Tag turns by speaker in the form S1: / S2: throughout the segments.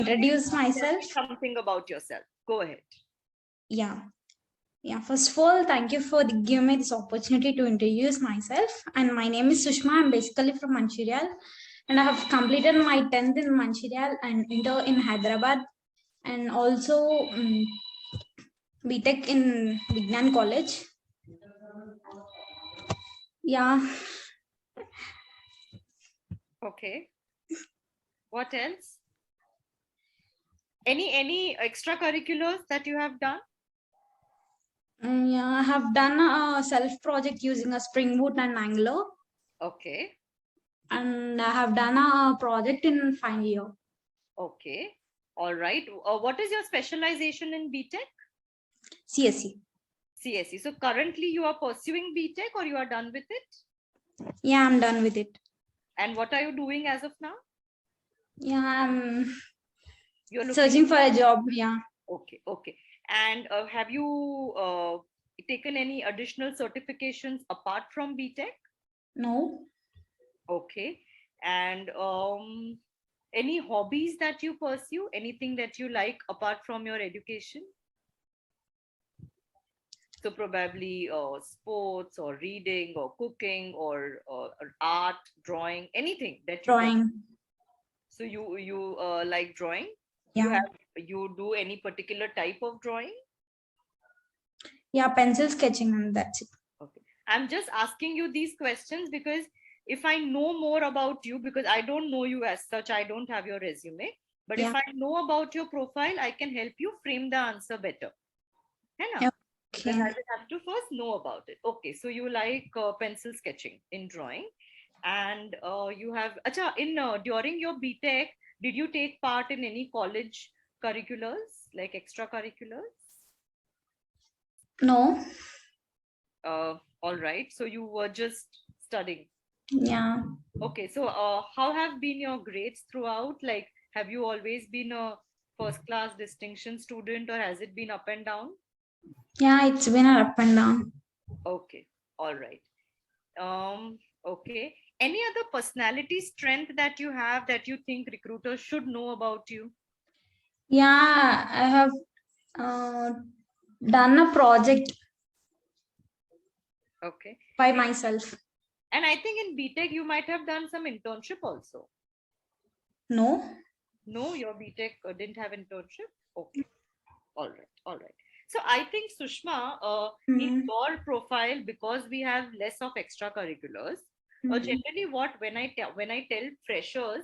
S1: Introduce
S2: Tell me
S1: myself.
S2: something about yourself. Go ahead.
S1: Yeah. First of all, thank you for giving me this opportunity to introduce myself. And my name is Sushma. I'm basically from Mancherial. And I have completed my 10th in Mancherial and inter in Hyderabad. And also BTech in Vignan College. Yeah.
S2: Okay. What else? Any extracurriculars that you have done?
S1: I have done a self project using a Spring Boot and Angular.
S2: Okay.
S1: And I have done a project in final year.
S2: Okay. All right. What is your specialization in BTech?
S1: CSE.
S2: CSE. So currently you are pursuing BTech or you are done with it?
S1: Yeah, I'm done with it.
S2: And what are you doing as of now?
S1: Yeah, I'm
S2: You're
S1: searching for a job. Yeah.
S2: Okay. Okay. And have you taken any additional certifications apart from BTech?
S1: No.
S2: Okay. And any hobbies that you pursue? Anything that you like apart from your education? So probably sports or reading or cooking or art, drawing, anything that you pursue.
S1: Drawing.
S2: So you like drawing?
S1: Yeah.
S2: You do any particular type of drawing?
S1: Yeah, pencil sketching, and that's it.
S2: Okay. I'm just asking you these questions because if I know more about you, because I don't know you as such, I don't have your resume. But if
S1: Yeah.
S2: I know about your profile, I can help you frame the answer better. है ना? Because
S1: Okay.
S2: I will have to first know about it. Okay, so you like pencil sketching in drawing, and you have. Acha, in during your BTech, did you take part in any college curriculars like extracurriculars?
S1: No.
S2: All right. So you were just studying.
S1: Yeah.
S2: Okay. So how have been your grades throughout? Like, have you always been a first class distinction student, or has it been up and down?
S1: Yeah, it's been an up and down.
S2: Okay. All right. Okay. Any other personality strength that you have that you think recruiters should know about you?
S1: Yeah, I have uh, done a project
S2: Okay.
S1: by myself.
S2: And I think in BTech you might have done some internship also.
S1: No.
S2: No, your BTech didn't have internship. Okay. All right. All right. So I think Sushma, in
S1: Mm-hmm.
S2: your profile, because we have less of extracurriculars, generally what when I tell freshers,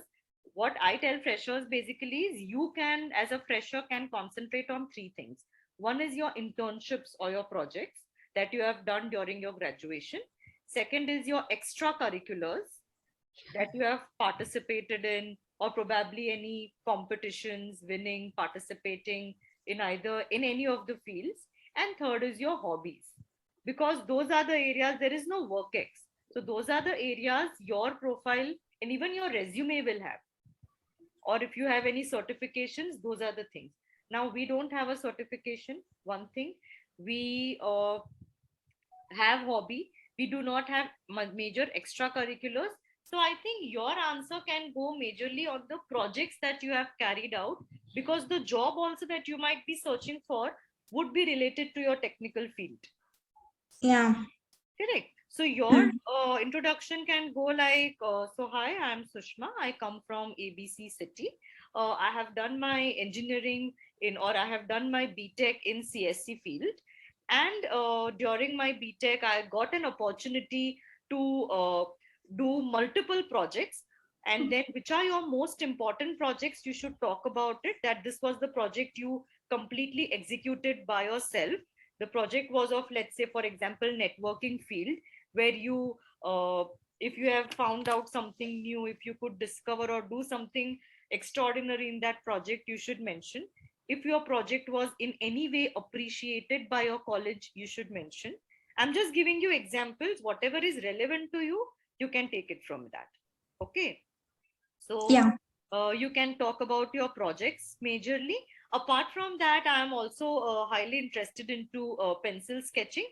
S2: what I tell freshers basically is you can, as a fresher, can concentrate on three things. One is your internships or your projects that you have done during your graduation. Second is your extracurriculars that you have participated in, or probably any competitions, winning, participating in either in any of the fields. And third is your hobbies, because those are the areas there is no work ex. So those are the areas your profile and even your resume will have. Or if you have any certifications, those are the things. Now we don't have a certification. One thing, we have hobby, we do not have major extracurriculars. So I think your answer can go majorly on the projects that you have carried out, because the job also that you might be searching for would be related to your technical field.
S1: Yeah.
S2: Correct. So your introduction can go like, so hi, I'm Sushma. I come from ABC City. I have done my engineering or I have done my BTech in CSC field. And during my BTech, I got an opportunity to do multiple projects. And then, which are your most important projects? You should talk about it. That this was the project you completely executed by yourself. The project was of, let's say, for example, networking field, where you if you have found out something new, if you could discover or do something extraordinary in that project, you should mention. If your project was in any way appreciated by your college, you should mention. I'm just giving you examples. Whatever is relevant to you, you can take it from that. Okay. So
S1: Yeah.
S2: you can talk about your projects majorly. Apart from that, I am also highly interested into pencil sketching.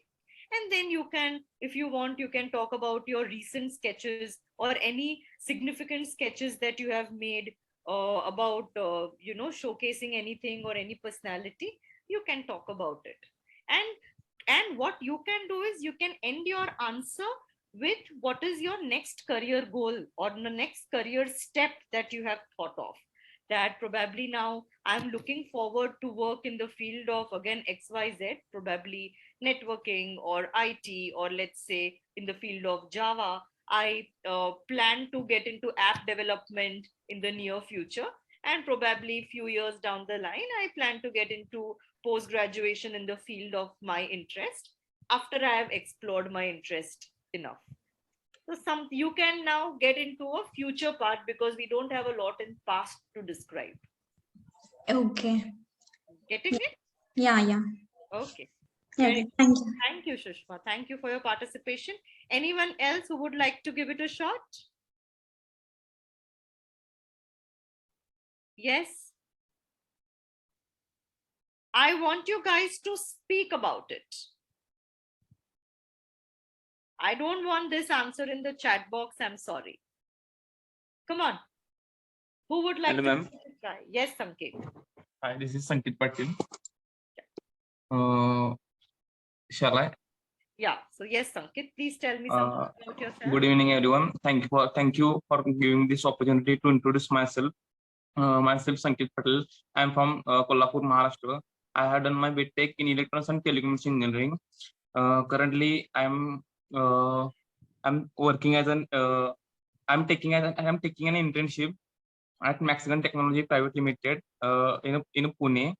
S2: And then you can, if you want, you can talk about your recent sketches or any significant sketches that you have made about showcasing anything or any personality, you can talk about it. And what you can do is you can end your answer with what is your next career goal or the next career step that you have thought of, that probably now I'm looking forward to work in the field of, again, XYZ, probably networking or IT, or let's say in the field of Java. I plan to get into app development in the near future, and probably few years down the line I plan to get into post graduation in the field of my interest after I have explored my interest enough. So some you can now get into a future part because we don't have a lot in past to describe.
S1: Okay.
S2: Getting it?
S1: Yeah.
S2: Okay.
S1: Yeah,
S2: Very
S1: thank you.
S2: Thank you, Shushma. Thank you for your participation. Anyone else who would like to give it a shot? Yes. I want you guys to speak about it. I don't want this answer in the chat box. I'm sorry. Come on. Who would like
S3: Hello,
S2: to
S3: ma'am.
S2: try? Yes, Sanket.
S3: Hi, this is Sankit Patil. Shall I?
S2: Yeah. So yes, Sanket, please tell me something about yourself.
S3: Good evening, everyone. Thank you for giving this opportunity to introduce myself. Myself Sankit Patil. I am from Kolhapur, Maharashtra. I have done my BTech in Electronics and Telecommunication Engineering. Currently, I'm working as an I'm taking an internship at Maxicon Technology Private Limited in Pune.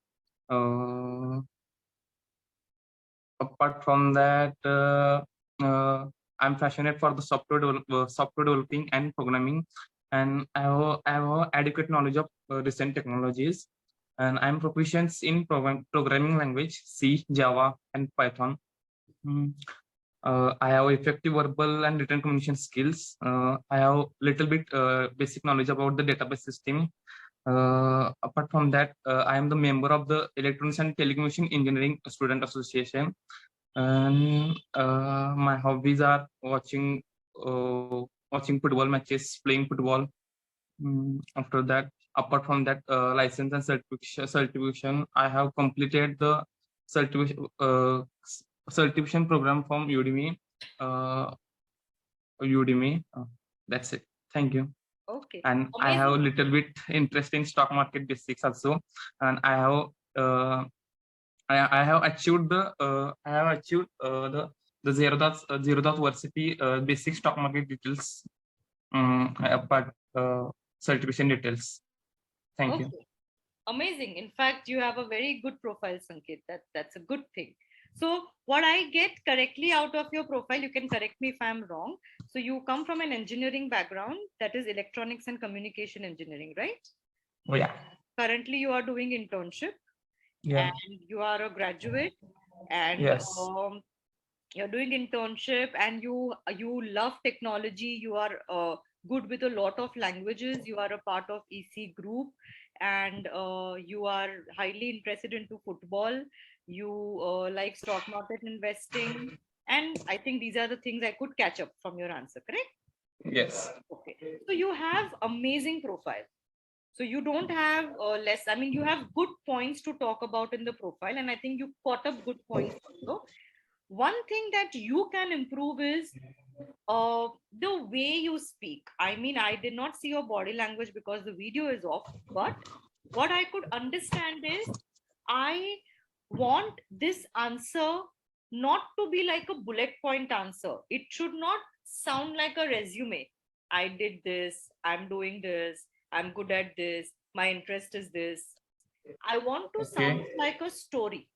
S3: Apart from that, I'm passionate for the software developing and programming, and I have a adequate knowledge of recent technologies, and I'm proficient in programming language C, Java, and Python. I have effective verbal and written communication skills. I have little bit basic knowledge about the database system. Apart from that, I am the member of the Electronics and Telecommunication Engineering Student Association, and my hobbies are watching football matches, playing football. After that, apart from that, license and certification, I have completed the certification certification program from Udemy. That's it. Thank you.
S2: Okay.
S3: And I have a little bit interest in stock market basics also, and I have achieved the zero dot varsity basic stock market details, but certification details. Thank you.
S2: Amazing. In fact, you have a very good profile, Sanket. That's a good thing. So what I get correctly out of your profile, you can correct me if I'm wrong. So you come from an engineering background, that is electronics and communication engineering, right?
S3: Oh, yeah.
S2: Currently, you are doing internship.
S3: Yeah.
S2: And you are a graduate, and
S3: yes.
S2: You're doing internship, and you love technology. You are good with a lot of languages. You are a part of EC group, and you are highly interested into football. You like stock market investing, and I think these are the things I could catch up from your answer, correct?
S3: Yes.
S2: Okay. So you have amazing profile. So you don't have less, I mean, you have good points to talk about in the profile, and I think you caught up good points also. One thing that you can improve is the way you speak. I mean, I did not see your body language because the video is off, but what I could understand is I want this answer not to be like a bullet point answer. It should not sound like a resume. I did this, I'm doing this, I'm good at this, my interest is this. I want to sound like a story.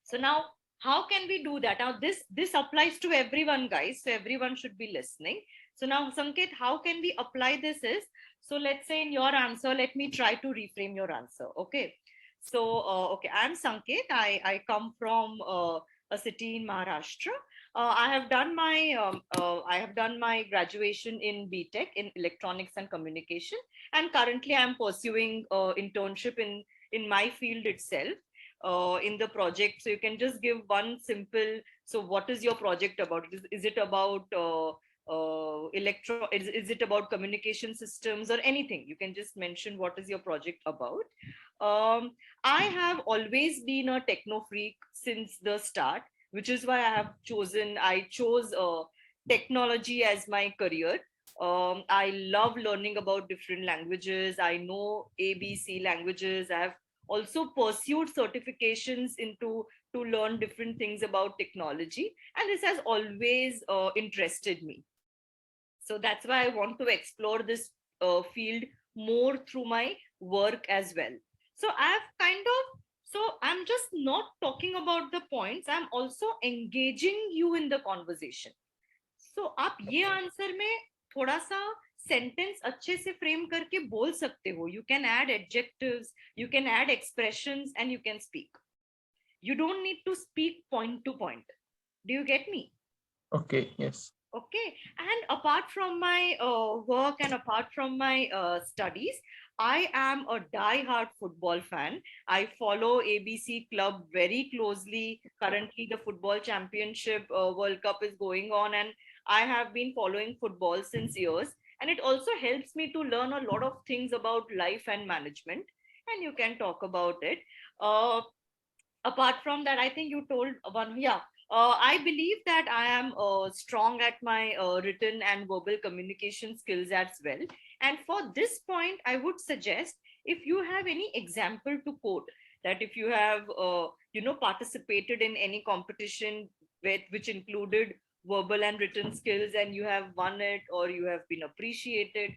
S2: So now, how can we do that? Now, this applies to everyone, guys. So everyone should be listening. So now, Sanket, how can we apply this is, so let's say in your answer, let me try to reframe your answer. Okay. So, okay, I'm Sanket. I come from a city in Maharashtra. I have done my graduation in BTech in electronics and communication, and currently I'm pursuing internship in my field itself. In the project, so you can just give one simple, so what is your project about? Is it about is it about communication systems or anything? You can just mention what is your project about. I have always been a techno freak since the start, which is why I chose technology as my career. I love learning about different languages. I know ABC languages. I have also pursued certifications to learn different things about technology, and this has always interested me. So that's why I want to explore this field more through my work as well. So I'm just not talking about the points, I'm also engaging you in the conversation. So आप ये answer में थोड़ा सा sentence अच्छे से frame करके बोल सकते हो. You can add adjectives, you can add expressions, and you can speak. You don't need to speak point to point. Do you get me?
S3: Okay, yes.
S2: Okay. And apart from my work and apart from my studies, I am a die-hard football fan. I follow ABC Club very closely. Currently, the Football Championship World Cup is going on, and I have been following football since years. And it also helps me to learn a lot of things about life and management. And you can talk about it. Apart from that, I think you told one, yeah. I believe that I am strong at my written and verbal communication skills as well. And for this point, I would suggest, if you have any example to quote, that if you have, participated in any competition which included verbal and written skills and you have won it or you have been appreciated,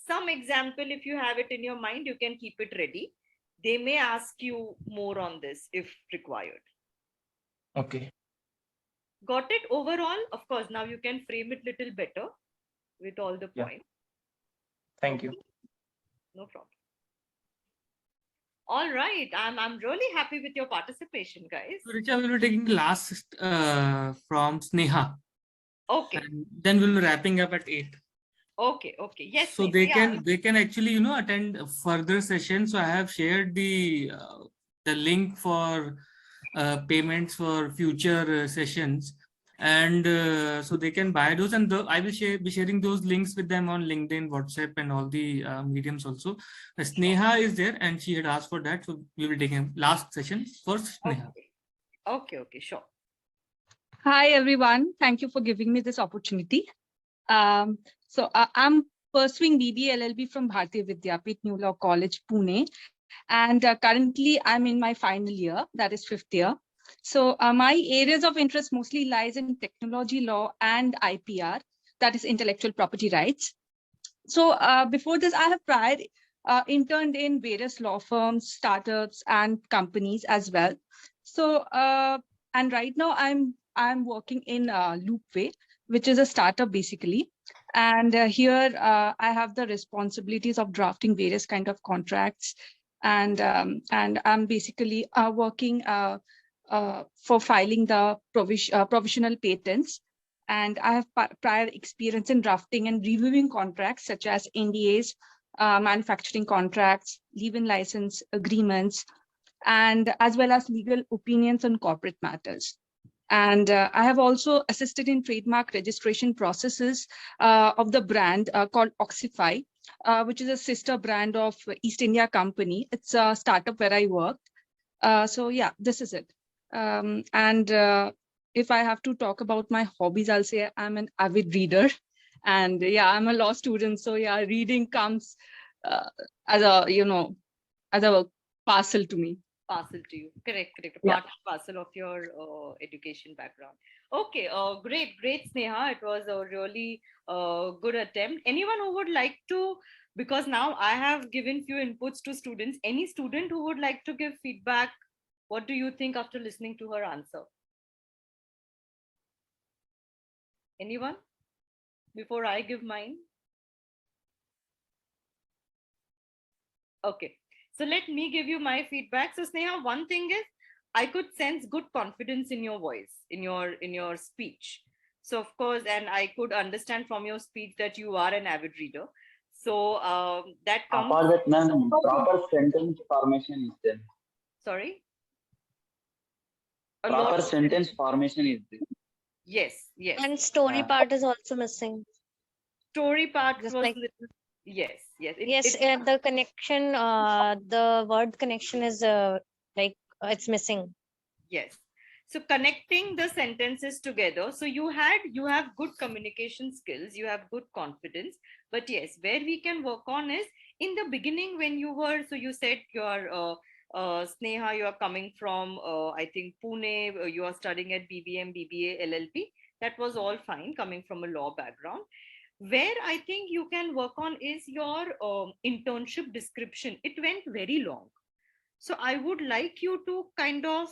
S2: some example, if you have it in your mind, you can keep it ready. They may ask you more on this if required.
S3: Okay.
S2: Got it? Overall, of course, now you can frame it little better with all the
S3: Yeah.
S2: points.
S3: Thank you.
S2: No problem. All right. I'm really happy with your participation, guys.
S4: Richa will be taking the last from Sneha.
S2: Okay.
S4: And then we'll be wrapping up at 8.
S2: Okay. Yes.
S4: So
S2: Sneha,
S4: they can actually attend further sessions. So I have shared the link for payments for future sessions, and so they can buy those, and I will be sharing those links with them on LinkedIn, WhatsApp, and all the mediums also. Sneha is there and she had asked for that, so we will take a last session for Sneha.
S2: Okay, sure.
S5: Hi, everyone. Thank you for giving me this opportunity. So I'm pursuing BBA LLB from Bharatiya Vidyapit New Law College, Pune. And currently I'm in my final year, that is 5th year. So my areas of interest mostly lies in technology law and IPR, that is intellectual property rights. So before this, I have prior interned in various law firms, startups, and companies as well. So and right now I'm working in Loopway, which is a startup basically. And here I have the responsibilities of drafting various kind of contracts, and I'm basically working for filing the provisional patents. And I have prior experience in drafting and reviewing contracts such as NDAs, manufacturing contracts, leave-in license agreements, and as well as legal opinions on corporate matters. And I have also assisted in trademark registration processes of the brand called Oxify, which is a sister brand of East India Company. It's a startup where I worked. So yeah, this is it. If I have to talk about my hobbies, I'll say I'm an avid reader. And yeah, I'm a law student. So yeah, reading comes as a parcel to me.
S2: Parcel to you. Correct.
S5: Yeah.
S2: Part and parcel of your education background. Okay, great, Sneha. It was a really good attempt. Anyone who would like to, because now I have given few inputs to students, any student who would like to give feedback, what do you think after listening to her answer? Anyone? Before I give mine? Okay. So let me give you my feedback. So Sneha, one thing is I could sense good confidence in your voice, in your speech. So of course, and I could understand from your speech that you are an avid reader. So that comes.
S6: Apart that, ma'am, proper sentence formation is there.
S2: Sorry.
S6: Proper sentence formation is there.
S2: Yes, yes.
S7: And story part is also missing.
S2: Story part
S7: Just
S2: was
S7: like-
S2: little, yes, yes.
S7: Yes, the connection, the word connection is like it's missing.
S2: Yes. So connecting the sentences together. So you have good communication skills, you have good confidence. But yes, where we can work on is in the beginning when you were, so you said you're Sneha, you are coming from I think Pune, you are studying at BBM, BBA, LLB. That was all fine coming from a law background. Where I think you can work on is your internship description. It went very long. So I would like you to kind of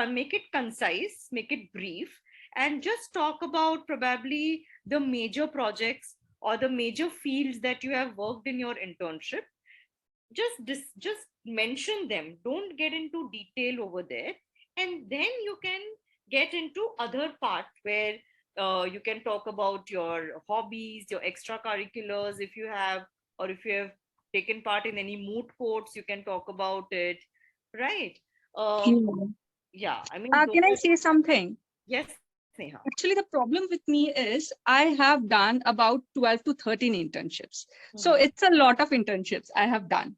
S2: make it concise, make it brief, and just talk about probably the major projects or the major fields that you have worked in your internship. Just mention them. Don't get into detail over there, and then you can get into other part where you can talk about your hobbies, your extracurriculars, if you have, or if you have taken part in any moot courts, you can talk about it, right? Yeah, I mean,
S5: Can I say something?
S2: yes, Sneha.
S5: Actually, the problem with me is I have done about 12 to 13 internships. So it's a lot of internships I have done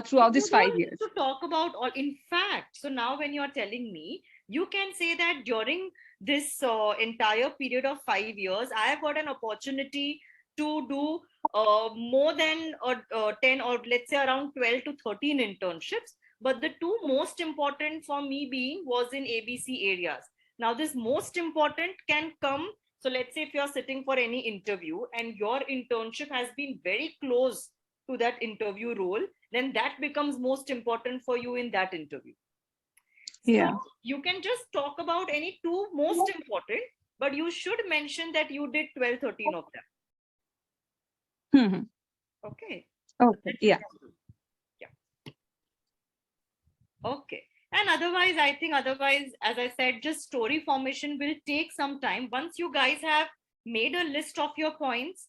S5: throughout these
S2: You don't
S5: 5
S2: need
S5: years.
S2: to talk about all. In fact, so now when you're telling me, you can say that during this entire period of 5 years, I have got an opportunity to do more than 10, or let's say around 12 to 13 internships. But the two most important for me being was in ABC areas. Now, this most important can come. So let's say if you're sitting for any interview and your internship has been very close to that interview role, then that becomes most important for you in that interview.
S5: Yeah.
S2: So you can just talk about any two most important, but you should mention that you did 12, 13 of them.
S5: Mhm.
S2: Okay.
S5: Okay. Yeah.
S2: Okay. And otherwise, I think as I said, just story formation will take some time. Once you guys have made a list of your points,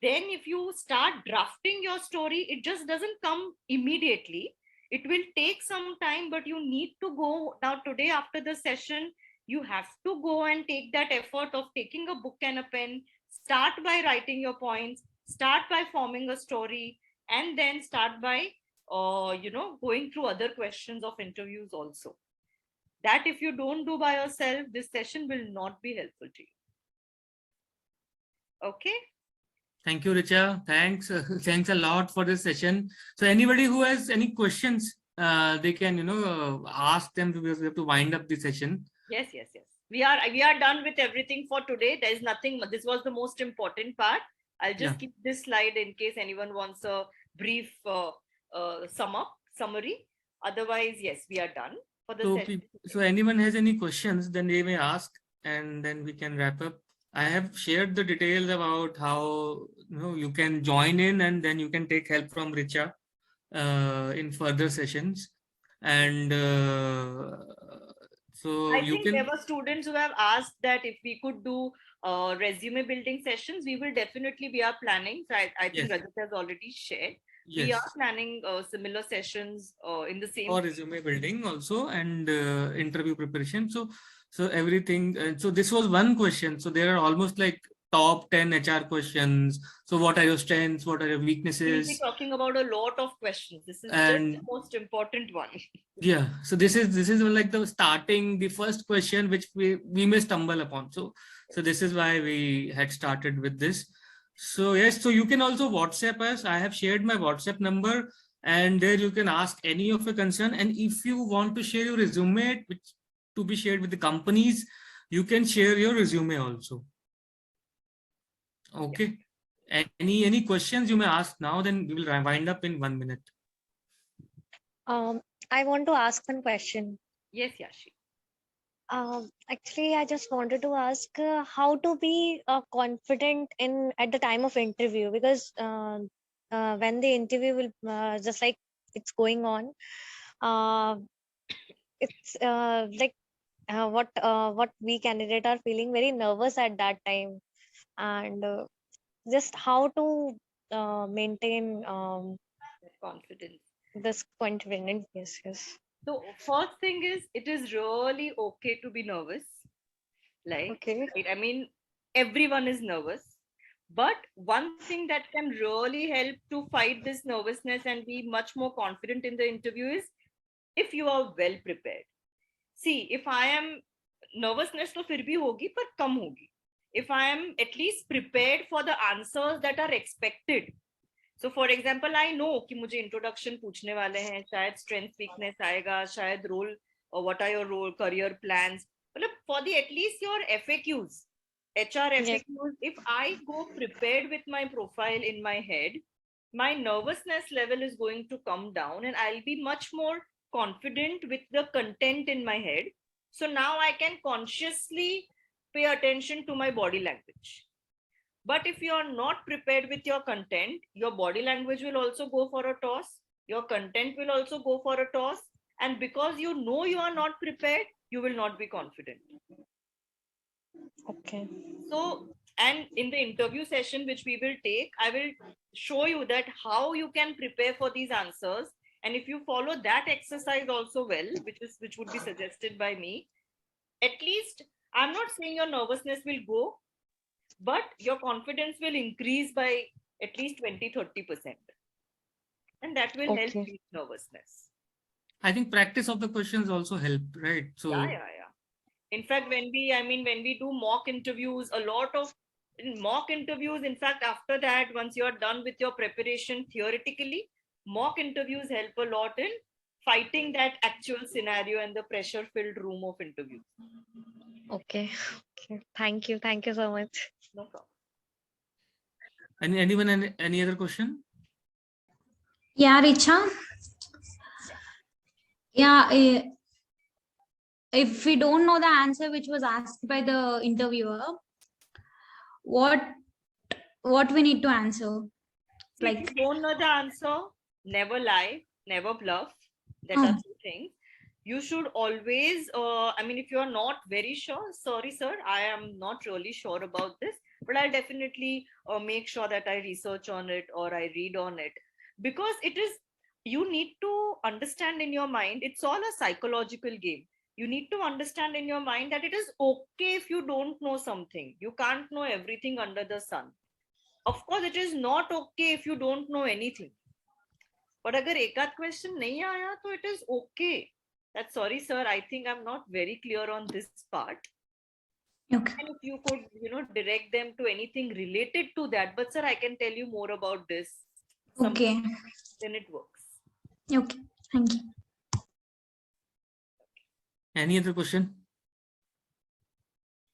S2: then if you start drafting your story, it just doesn't come immediately. It will take some time, but you need to go now today after the session. You have to go and take that effort of taking a book and a pen, start by writing your points, start by forming a story, and then start by going through other questions of interviews also. That if you don't do by yourself, this session will not be helpful to you. Okay.
S4: Thank you, Richa. Thanks. Thanks a lot for this session. So anybody who has any questions, they can, ask them, because we have to wind up the session.
S2: Yes. We are done with everything for today. There is nothing. This was the most important part. I'll just keep this slide in case anyone wants a brief summary. Otherwise, yes, we are done for the session.
S4: So anyone has any questions, then they may ask, and then we can wrap up. I have shared the details about how you can join in, and then you can take help from Richa in further sessions. And so
S2: I think there were students who have asked that if we could do resume building sessions. We will definitely, we are planning. So I think Rajat has already shared.
S4: Yes.
S2: We are planning similar sessions in the same.
S4: For resume building also, and interview preparation. So everything. So this was one question. So there are almost like top 10 HR questions. So what are your strengths? What are your weaknesses?
S2: We'll be talking about a lot of questions. This is just the most important one.
S4: Yeah. So this is like the first question which we may stumble upon. So this is why we had started with this. So yes, so you can also WhatsApp us. I have shared my WhatsApp number, and there you can ask any of your concern. And if you want to share your resume, which to be shared with the companies, you can share your resume also. Okay. Any questions you may ask now, then we will wind up in 1 minute.
S7: I want to ask one question.
S2: Yes, Yashi.
S7: Actually, I just wanted to ask how to be confident at the time of interview, because when the interview will just like it's going on, it's like what we candidate are feeling very nervous at that time, and just how to maintain
S2: confidence.
S7: This confidence. Yes.
S2: So first thing is, it is really okay to be nervous. Like,
S7: Okay.
S2: I mean, everyone is nervous. But one thing that can really help to fight this nervousness and be much more confident in the interview is if you are well prepared. See, if I am nervousness to fir bhi hogi, but kam hogi. If I am at least prepared for the answers that are expected. So for example, I know कि मुझे introduction पूछने वाले हैं, शायद strength weakness आएगा, शायद role or what are your role career plans. मतलब for the at least your FAQs, HR
S7: Yes.
S2: FAQs, if I go prepared with my profile in my head, my nervousness level is going to come down and I'll be much more confident with the content in my head. So now I can consciously pay attention to my body language. But if you are not prepared with your content, your body language will also go for a toss. Your content will also go for a toss. And because you know you are not prepared, you will not be confident.
S7: Okay.
S2: So, and in the interview session, which we will take, I will show you that how you can prepare for these answers. And if you follow that exercise also well, which would be suggested by me, at least I'm not saying your nervousness will go, but your confidence will increase by at least 20-30%. And that will help
S7: Okay.
S2: beat nervousness.
S4: I think practice of the questions also help, right? So
S2: Yeah. In fact, when we do mock interviews, a lot of mock interviews, in fact, after that, once you are done with your preparation theoretically, mock interviews help a lot in fighting that actual scenario and the pressure filled room of interview.
S7: Okay. Okay. Thank you. Thank you so much.
S2: No problem.
S4: anyone any other question?
S1: Yeah, Richa. Yeah, if we don't know the answer which was asked by the interviewer, what we need to answer?
S2: See, if
S1: Like,
S2: you don't know the answer, never lie, never bluff. That
S1: Oh.
S2: are two things. You should always, if you are not very sure, sorry, sir, I am not really sure about this, but I'll definitely make sure that I research on it or I read on it. Because you need to understand in your mind, it's all a psychological game. You need to understand in your mind that it is okay if you don't know something. You can't know everything under the sun. Of course, it is not okay if you don't know anything. But अगर एक आध question नहीं आया तो it is okay. That sorry sir, I think I'm not very clear on this part.
S1: okay.
S2: And if you could, direct them to anything related to that. But sir, I can tell you more about this.
S1: Okay.
S2: Then it works.
S1: Okay. Thank you.
S4: Any other question?